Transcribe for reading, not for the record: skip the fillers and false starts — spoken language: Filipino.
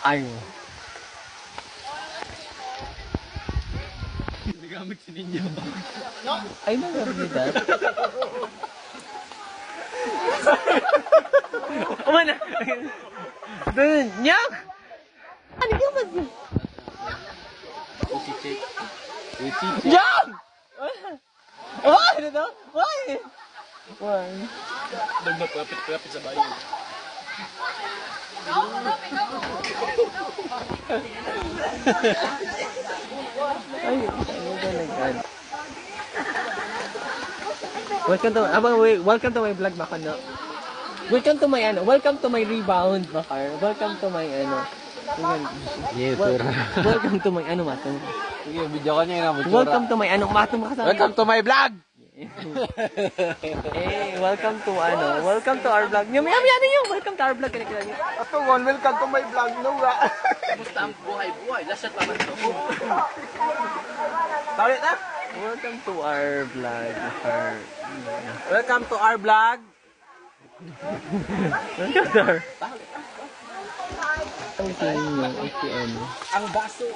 Ay. Hindi gamit si Ninyo. I know that. Mana? Dun, nyak! Ano ka ba? Usi-check. Nyak! Oh, ano to? Why? Why? Nagpapit-papit sa bayan. Ay, ano ka nagkan? Welcome to my vlog, Bakar, no? Welcome to my rebound, Bakar. Welcome to my, Yeah, welcome to my, Mato. sige, video ka niya yung Welcome to my, Mato, makasama. Welcome to my vlog! Welcome to our vlog. Yung welcome to our vlog. Kinakita niyo. Ato, welcome to my vlog, no nga. Basta ang buhay-buhay. Lasat pa man ito. Tawit na? Welcome to our vlog. Welcome to our vlog. Welcome to our... Ang sinyo, ATM. Ang baso.